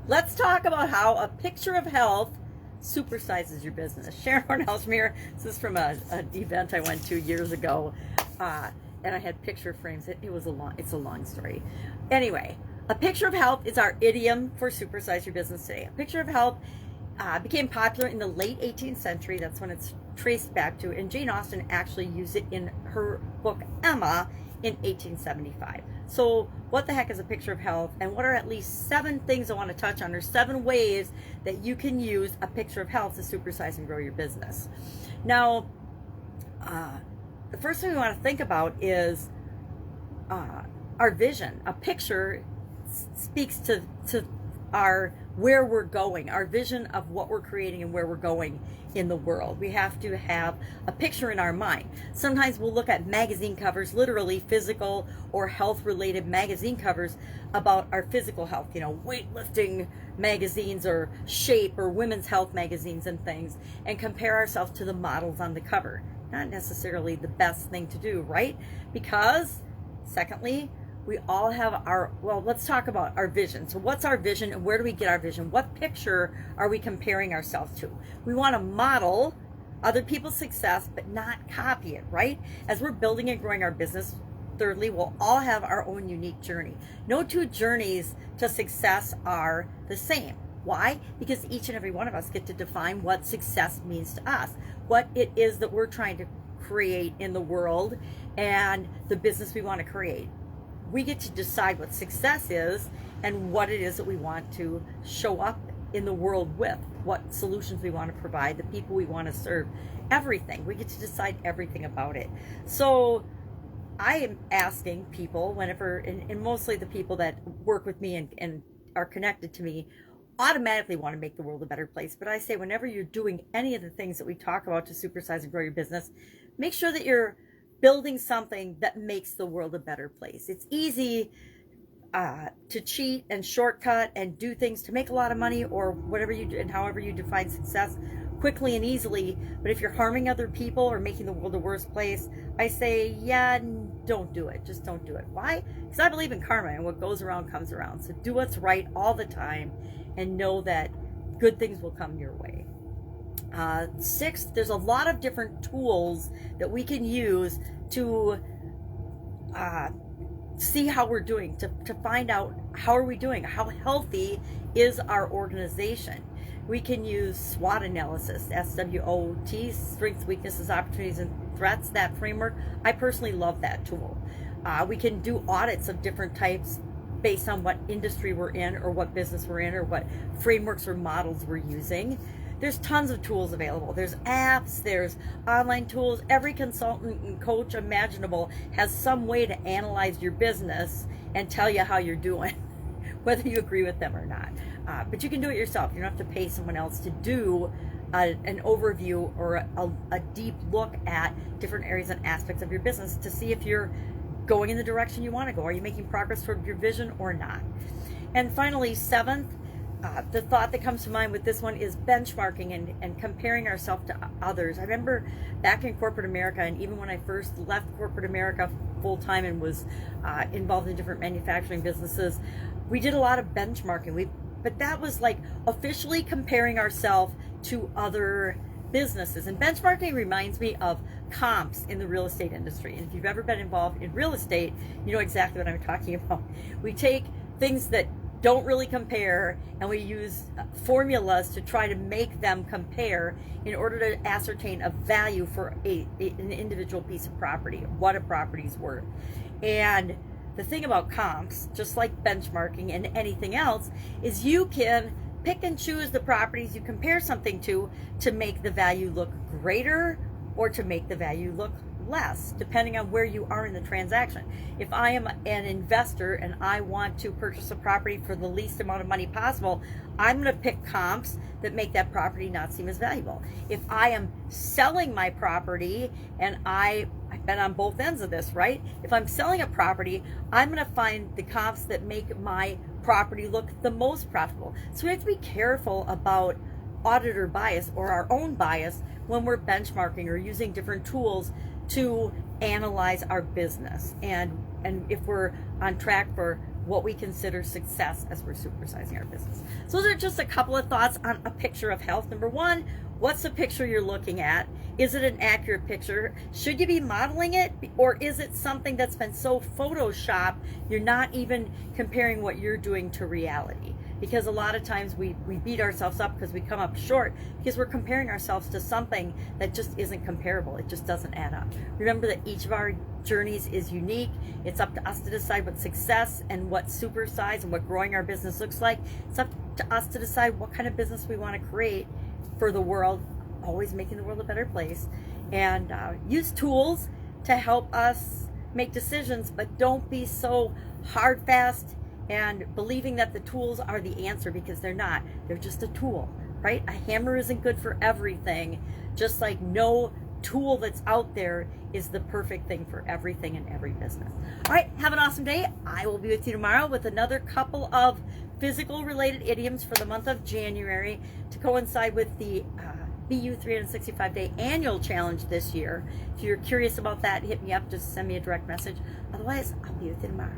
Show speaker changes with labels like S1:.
S1: Let's talk about how a picture of health supersizes your business. Sharon Horne-Ellstrom here. This is from an event I went to years ago, and I had picture frames. It's a long story. Anyway, a picture of health is our idiom for supersize your business today. A picture of health became popular in the late 18th century. That's when it's traced back to, and Jane Austen actually used it in her book Emma in 1875. So what the heck is a picture of health, and what are at least 7 things I want to touch on, or 7 ways that you can use a picture of health to supersize and grow your business. Now, the first thing we want to think about is our vision. A picture speaks to our where we're going, our vision of what we're creating and where we're going in the world. We have to have a picture in our mind. Sometimes we'll look at magazine covers, literally physical or health related magazine covers about our physical health, weightlifting magazines or shape or women's health magazines and things, and compare ourselves to the models on the cover. Not necessarily the best thing to do, right? Because secondly, we all have let's talk about our vision. So what's our vision and where do we get our vision? What picture are we comparing ourselves to? We want to model other people's success, but not copy it, right? As we're building and growing our business, thirdly, we'll all have our own unique journey. No 2 journeys to success are the same. Why? Because each and every one of us get to define what success means to us, what it is that we're trying to create in the world, and the business we want to create. We get to decide what success is and what it is that we want to show up in the world with, what solutions we want to provide, the people we want to serve, everything. We get to decide everything about it. So I am asking people whenever, and mostly the people that work with me and are connected to me, automatically want to make the world a better place. But I say whenever you're doing any of the things that we talk about to supersize and grow your business, make sure that you're building something that makes the world a better place. It's easy to cheat and shortcut and do things to make a lot of money or whatever you do and however you define success quickly and easily. But if you're harming other people or making the world a worse place, I say, don't do it. Just don't do it. Why? Because I believe in karma, and what goes around comes around. So do what's right all the time and know that good things will come your way. 6th, there's a lot of different tools that we can use to see how we're doing, to find out how are we doing, how healthy is our organization. We can use SWOT analysis, SWOT, strengths, weaknesses, opportunities, and threats, that framework. I personally love that tool. We can do audits of different types based on what industry we're in or what business we're in or what frameworks or models we're using. There's tons of tools available. There's apps, there's online tools. Every consultant and coach imaginable has some way to analyze your business and tell you how you're doing, whether you agree with them or not. But you can do it yourself. You don't have to pay someone else to do an overview or a deep look at different areas and aspects of your business to see if you're going in the direction you want to go. Are you making progress toward your vision or not? And finally, 7th, the thought that comes to mind with this one is benchmarking and comparing ourselves to others. I remember back in corporate America, and even when I first left corporate America full-time and was involved in different manufacturing businesses, we did a lot of benchmarking. But that was like officially comparing ourselves to other businesses. And benchmarking reminds me of comps in the real estate industry. And if you've ever been involved in real estate, you know exactly what I'm talking about. We take things that don't really compare, and we use formulas to try to make them compare in order to ascertain a value for an individual piece of property, what a property's worth. And the thing about comps, just like benchmarking and anything else, is you can pick and choose the properties you compare something to make the value look greater or to make the value look less, depending on where you are in the transaction. If I am an investor and I want to purchase a property for the least amount of money possible, I'm going to pick comps that make that property not seem as valuable. If I am selling my property, and I've been on both ends of this, right? If I'm selling a property, I'm going to find the comps that make my property look the most profitable. So we have to be careful about auditor bias or our own bias when we're benchmarking or using different tools to analyze our business and if we're on track for what we consider success as we're supersizing our business. So those are just a couple of thoughts on a picture of health. Number one, what's the picture you're looking at? Is it an accurate picture? Should you be modeling it? Or is it something that's been so photoshopped, you're not even comparing what you're doing to reality? Because a lot of times we beat ourselves up because we come up short because we're comparing ourselves to something that just isn't comparable. It just doesn't add up. Remember that each of our journeys is unique. It's up to us to decide what success and what supersize and what growing our business looks like. It's up to us to decide what kind of business we want to create for the world, always making the world a better place. And use tools to help us make decisions, but don't be so hard, fast, and believing that the tools are the answer, because they're not. They're just a tool, right? A hammer isn't good for everything, just like no tool that's out there is the perfect thing for everything in every business. All right, have an awesome day. I will be with you tomorrow with another couple of physical related idioms for the month of January to coincide with the BU 365-day annual challenge this year. If you're curious about that, hit me up, just send me a direct message. Otherwise, I'll be with you tomorrow.